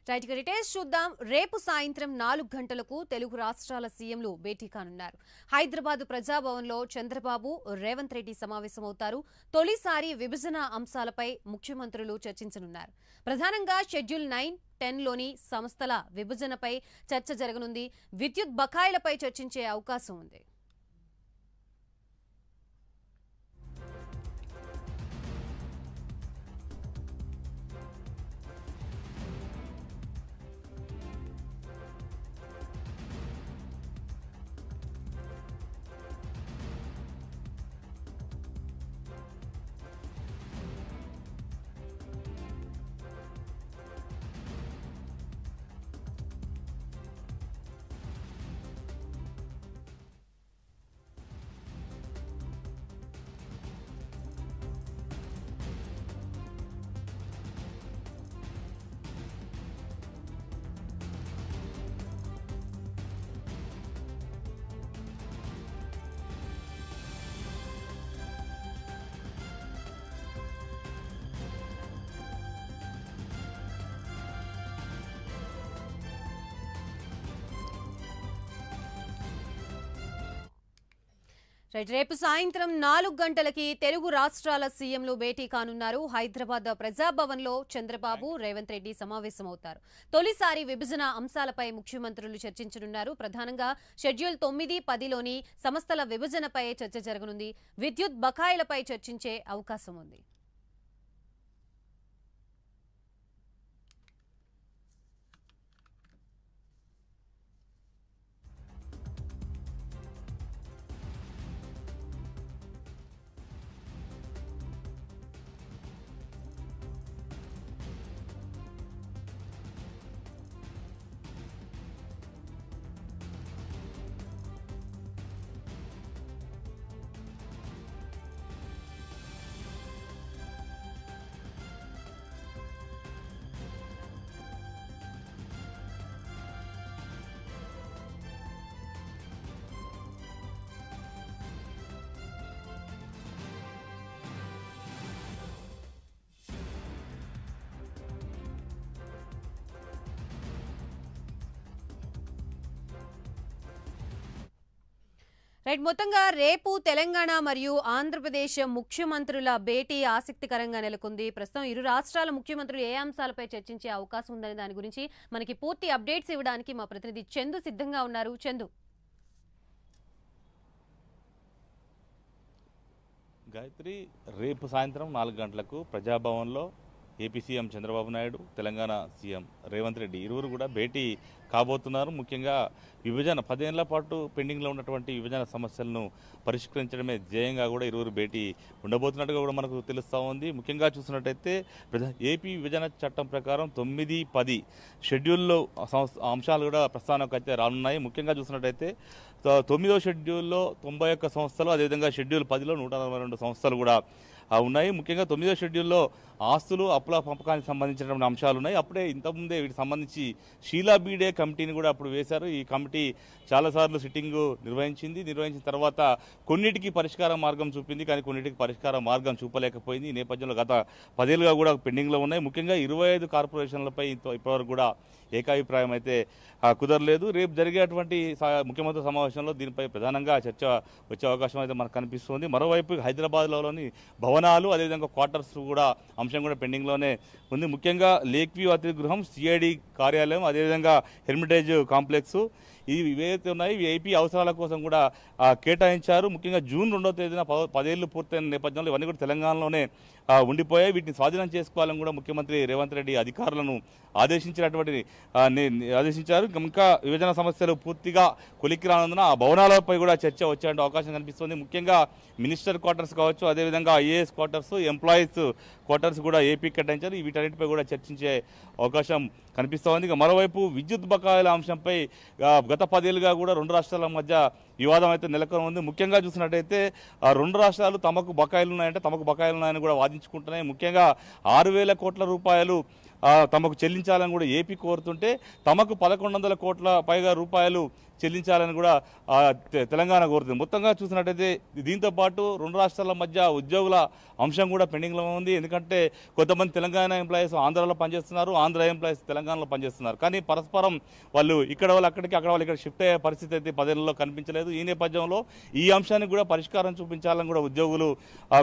Right గా details చూద్దాం. రేపు సాయంత్రం 4 గంటలకు తెలుగు రాష్ట్రాల సీఎంలు భేటీ కానున్నారు. హైదరాబాద్ ప్రజాభవన్లో చంద్రబాబు, రేవంత్ రెడ్డి సమావేశమవుతారు. తొలిసారి విభజన అంశాలపై ముఖ్యమంత్రులు చర్చించనున్నారు. ప్రధానంగా షెడ్యూల్ 9, 10లోని సంస్థల విభజనపై చర్చ జరగనుంది. విద్యుత్ బకాయిలపై చర్చించే అవకాశం ఉంది. రేపు సాయంత్రం 4 గంటలకి తెలుగు రాష్ట్రాల సీఎంలు భేటీ కానున్నారు. హైదరాబాద్ ప్రజాభవన్లో చంద్రబాబు, రేవంత్ రెడ్డి సమావేశమవుతారు. తొలిసారి విభజన అంశాలపై ముఖ్యమంత్రులు చర్చించనున్నారు. ప్రధానంగా షెడ్యూల్ 9, 10లోని సంస్థల విభజనపై చర్చ జరగనుంది. విద్యుత్ బకాయిలపై చర్చించే అవకాశం ఉంది. మొత్తంగా రేపు తెలంగాణ మరియు ఆంధ్రప్రదేశ్ ముఖ్యమంత్రుల భేటీ ఆసక్తికరంగా నెలకొంది. ప్రస్తుతం ఇరు రాష్ట్రాల ముఖ్యమంత్రులు ఏ అంశాలపై చర్చించే అవకాశం ఉందనే దాని గురించి మనకి పూర్తి అప్డేట్స్ ఇవ్వడానికి మా ప్రతినిధి చందు సిద్ధంగా ఉన్నారు. చందు. గాయత్రి, రేపు సాయంత్రం 4 గంటలకు ప్రజాభవన్లో AP CM Chandrababu Naidu, Telangana CM Revanth Reddy ఇరువురు కూడా భేటీ కాబోతున్నారు. ముఖ్యంగా విభజన 10 ఏళ్ల పాటు పెండింగ్లో ఉన్నటువంటి విభజన సమస్యలను పరిష్కరించడమే ధ్యేయంగా కూడా ఇరువురు భేటీ ఉండబోతున్నట్టుగా కూడా మనకు తెలుస్తూ ఉంది. ముఖ్యంగా చూసినట్టయితే ఏపీ విభజన చట్టం ప్రకారం 9, 10 షెడ్యూల్లో అంశాలు కూడా ప్రస్తావనకు అయితే రానున్నాయి. ముఖ్యంగా చూసినట్టయితే 9వ షెడ్యూల్లో 91 సంస్థలు, అదేవిధంగా షెడ్యూల్ 10లో 142 సంస్థలు కూడా ఉన్నాయి. ముఖ్యంగా 9వ షెడ్యూల్లో ఆస్తులు, అప్పుల పంపకానికి సంబంధించినటువంటి అంశాలు ఉన్నాయి. అప్పుడే ఇంతకుముందే వీటికి సంబంధించి షీలా బీడే కమిటీని కూడా అప్పుడు వేశారు. ఈ కమిటీ చాలాసార్లు సిట్టింగ్ నిర్వహించిన తర్వాత కొన్నిటికి పరిష్కార మార్గం చూపింది, కానీ కొన్నిటికి పరిష్కార మార్గం చూపలేకపోయింది. ఈ నేపథ్యంలో గత 10 ఏళ్లుగా కూడా పెండింగ్లో ఉన్నాయి. ముఖ్యంగా 25 కార్పొరేషన్లపై ఇప్పటివరకు కూడా ఏకాభిప్రాయం అయితే కుదరలేదు. రేపు జరిగేటువంటి ముఖ్యమంత్రి సమావేశంలో దీనిపై ప్రధానంగా చర్చ వచ్చే అవకాశం అయితే మనకు కనిపిస్తుంది. మరోవైపు హైదరాబాద్లోని భవనాలు, అదేవిధంగా క్వార్టర్స్ కూడా అంశం కూడా పెండింగ్లోనే ఉంది. ముఖ్యంగా లేక్ వ్యూ అతిథి గృహం, సిఐడి కార్యాలయం, అదేవిధంగా హెర్మిటేజ్ కాంప్లెక్స్ ఇవి ఏవైతే ఉన్నాయో ఇవి ఏపీ అవసరాల కోసం కూడా కేటాయించారు. ముఖ్యంగా జూన్ 2వ తేదీన 10 ఏళ్లు పూర్తయిన నేపథ్యంలో ఇవన్నీ కూడా తెలంగాణలోనే ఉండిపోయాయి. వీటిని స్వాధీనం చేసుకోవాలని కూడా ముఖ్యమంత్రి రేవంత్ రెడ్డి అధికారులను ఆదేశించారు. ఇంకా విభజన సమస్యలు పూర్తిగా కొలిక్కి రానందున ఆ భవనాలపై కూడా చర్చ వచ్చే అవకాశం కనిపిస్తుంది. ముఖ్యంగా మినిస్టర్ క్వార్టర్స్ కావచ్చు, అదేవిధంగా ఐఏఎస్ క్వార్టర్స్, ఎంప్లాయీస్ క్వార్టర్స్ కూడా ఏపీ కేటాయించారు. వీటన్నిటిపై కూడా చర్చించే అవకాశం కనిపిస్తోంది. ఇక మరోవైపు విద్యుత్ బకాయిల అంశంపై గత 10 ఏళ్లుగా కూడా 2 రాష్ట్రాల మధ్య వివాదం అయితే నెలకొని ఉంది. ముఖ్యంగా చూసినట్టయితే 2 రాష్ట్రాలు తమకు బకాయిలు ఉన్నాయని కూడా వాదించుకుంటున్నాయి. ముఖ్యంగా 6,000 కోట్ల రూపాయలు తమకు చెల్లించాలని కూడా ఏపీ కోరుతుంటే తమకు 1,100 కోట్ల పైగా రూపాయలు చెల్లించాలని కూడా తెలంగాణ కోరుతుంది. మొత్తంగా చూసినట్టయితే దీంతో పాటు రెండు రాష్ట్రాల మధ్య ఉద్యోగుల అంశం కూడా పెండింగ్లో ఉంది. ఎందుకంటే కొంతమంది తెలంగాణ ఎంప్లాయీస్ ఆంధ్రాలో పనిచేస్తున్నారు, ఆంధ్ర ఎంప్లాయీస్ తెలంగాణలో పనిచేస్తున్నారు. కానీ పరస్పరం వాళ్ళు ఇక్కడ వాళ్ళు అక్కడికి, అక్కడ వాళ్ళు ఇక్కడ షిఫ్ట్ అయ్యే పరిస్థితి అయితే 10 ఏళ్లలో కనిపించలేదు. ఈ నేపథ్యంలో ఈ అంశానికి కూడా పరిష్కారం చూపించాలని కూడా ఉద్యోగులు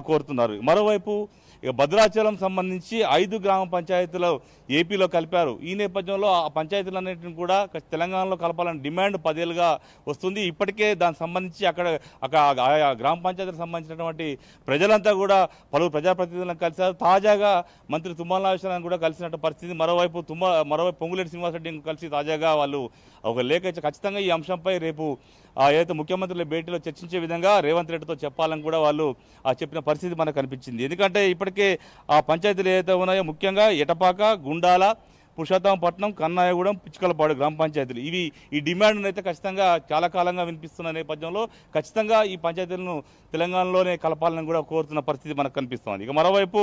కోరుతున్నారు. మరోవైపు ఇక భద్రాచలం సంబంధించి 5 గ్రామ పంచాయతీలు ఏపీలో కలిపారు. ఈ నేపథ్యంలో ఆ పంచాయతీలన్నింటిని కూడా తెలంగాణలో కలపాలని డిమాండ్ 10 ఏళ్ళుగా వస్తుంది. ఇప్పటికే దానికి సంబంధించి అక్కడ ఆయా గ్రామ పంచాయతీలకు సంబంధించినటువంటి ప్రజలంతా కూడా పలువురు ప్రజాప్రతినిధులను కలిశారు. తాజాగా మంత్రి తుమ్మల నాగేశ్వరరావు కూడా కలిసినట్టు పరిస్థితి. మరోవైపు పొంగులేటి శ్రీనివాసరెడ్డిని కలిసి తాజాగా వాళ్ళు ఒక లేఖ ఇచ్చి ఖచ్చితంగా ఈ అంశంపై రేపు ఏదైతే ముఖ్యమంత్రుల భేటీలో చర్చించే విధంగా రేవంత్ రెడ్డితో చెప్పాలని కూడా వాళ్ళు చెప్పిన పరిస్థితి మనకు కనిపించింది. ఎందుకంటే ఇప్పటికే ఆ పంచాయతీలు ఏదైతే ఉన్నాయో ముఖ్యంగా ఎటపాక, గుండాల, పురుషోత్తమపట్నం, కన్నాయగూడెం, పిచ్చుకలపాడు గ్రామ పంచాయతీలు ఈ డిమాండ్ను అయితే ఖచ్చితంగా చాలా కాలంగా వినిపిస్తున్న నేపథ్యంలో ఖచ్చితంగా ఈ పంచాయతీలను తెలంగాణలోనే కలపాలని కూడా కోరుతున్న పరిస్థితి మనకు కనిపిస్తోంది. ఇక మరోవైపు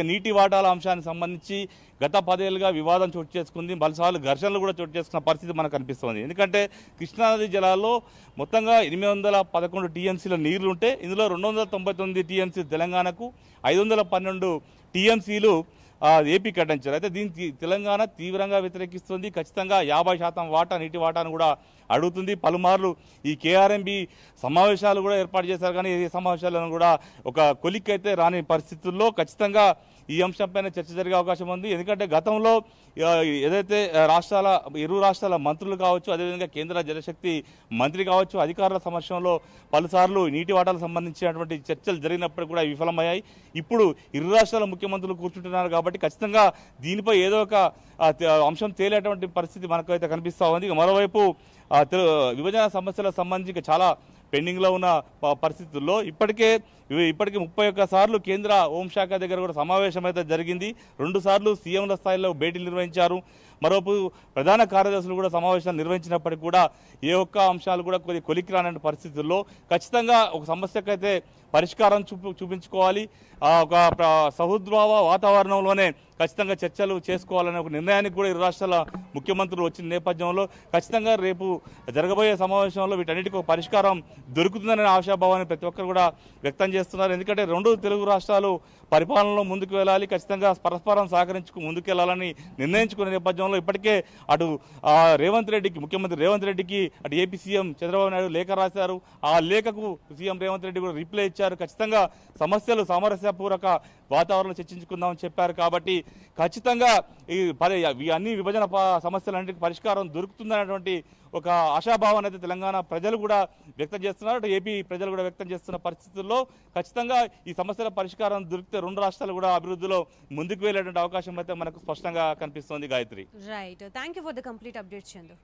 నీటి వాటాల అంశానికి సంబంధించి గత 10 ఏళ్ళుగా వివాదం చోటు చేసుకుంది. పలుసార్లు ఘర్షణలు కూడా చోటు చేసుకున్న పరిస్థితి మనకు కనిపిస్తోంది. ఎందుకంటే కృష్ణానది జలాల్లో మొత్తంగా 811 టీఎంసీల నీళ్లు ఉంటే ఇందులో 299 టీఎంసీ తెలంగాణకు, 512 టీఎంసీలు ఏపీ కేటాయించారు. అయితే దీనికి తెలంగాణ తీవ్రంగా వ్యతిరేకిస్తుంది. ఖచ్చితంగా 50% వాటా, నీటి వాటాను కూడా అడుగుతుంది. పలుమార్లు ఈ కేఆర్ఎంబి సమావేశాలు కూడా ఏర్పాటు చేశారు. కానీ ఈ సమావేశాలను కూడా ఒక కొలిక్కైతే రాని పరిస్థితుల్లో ఖచ్చితంగా ఈ అంశంపైన చర్చ జరిగే అవకాశం ఉంది. ఎందుకంటే గతంలో ఏదైతే ఇరు రాష్ట్రాల మంత్రులు కావచ్చు, అదేవిధంగా కేంద్ర జలశక్తి మంత్రి కావచ్చు, అధికారుల సమక్షంలో పలుసార్లు నీటి వాటాలకు సంబంధించినటువంటి చర్చలు జరిగినప్పుడు కూడా విఫలమయ్యాయి. ఇప్పుడు ఇరు రాష్ట్రాల ముఖ్యమంత్రులు కూర్చుంటున్నారు కాబట్టి ఖచ్చితంగా దీనిపై ఏదో ఒక అంశం తేలేటువంటి పరిస్థితి మనకైతే కనిపిస్తూ ఉంది. మరోవైపు విభజన సమస్యలకు సంబంధించి చాలా పెండింగ్లో ఉన్న పరిస్థితుల్లో ఇప్పటికి 31 సార్లు కేంద్ర హోంశాఖ దగ్గర కూడా సమావేశం అయితే జరిగింది. 2 సార్లు సీఎంల స్థాయిలో భేటీలు నిర్వహించారు. మరోపు ప్రధాన కార్యదర్శులు కూడా సమావేశాలు నిర్వహించినప్పటికీ కూడా ఏ ఒక్క అంశాలు కూడా కొలిక్కి రాని పరిస్థితుల్లో ఖచ్చితంగా ఒక సమస్యకైతే పరిష్కారం చూపించుకోవాలి. ఒక సహృద్భావ వాతావరణంలోనే ఖచ్చితంగా చర్చలు చేసుకోవాలనే ఒక నిర్ణయానికి కూడా ఇరు రాష్ట్రాల ముఖ్యమంత్రులు వచ్చిన నేపథ్యంలో ఖచ్చితంగా రేపు జరగబోయే సమావేశంలో వీటన్నిటికీ ఒక పరిష్కారం దొరుకుతుందనే ఆశాభావాన్ని ప్రతి ఒక్కరు కూడా వ్యక్తం చేస్తున్నారు. ఎందుకంటే 2 తెలుగు రాష్ట్రాలు పరిపాలనలో ముందుకు వెళ్ళాలి, ఖచ్చితంగా పరస్పరం సహకరించుకు ముందుకెళ్లాలని నిర్ణయించుకునే నేపథ్యంలో ఇప్పటికే అటు ముఖ్యమంత్రి రేవంత్ రెడ్డికి అటు ఏపీ సీఎం చంద్రబాబు నాయుడు లేఖ రాశారు. ఆ లేఖకు సీఎం రేవంత్ రెడ్డి కూడా రిప్లై ఇచ్చారు. ఖచ్చితంగా సమస్యలు సామరస్యపూర్వక వాతావరణంలో చర్చించుకుందామని చెప్పారు. కాబట్టి ఖచ్చితంగా ఈ అన్ని విభజన సమస్యలన్నింటికి పరిష్కారం దొరుకుతుందనేటువంటి ఒక ఆశాభావాన్ని అయితే తెలంగాణ ప్రజలు కూడా వ్యక్తం చేస్తున్నారు, ఏపీ ప్రజలు కూడా వ్యక్తం చేస్తున్న పరిస్థితుల్లో ఖచ్చితంగా ఈ సమస్యల పరిష్కారం దొరికితే 2 రాష్ట్రాలు కూడా అభివృద్ధిలో ముందుకు వెళ్ళేటువంటి అవకాశం అయితే మనకు స్పష్టంగా కనిపిస్తోంది. Gayatri, right, thank you for the complete update Chandu.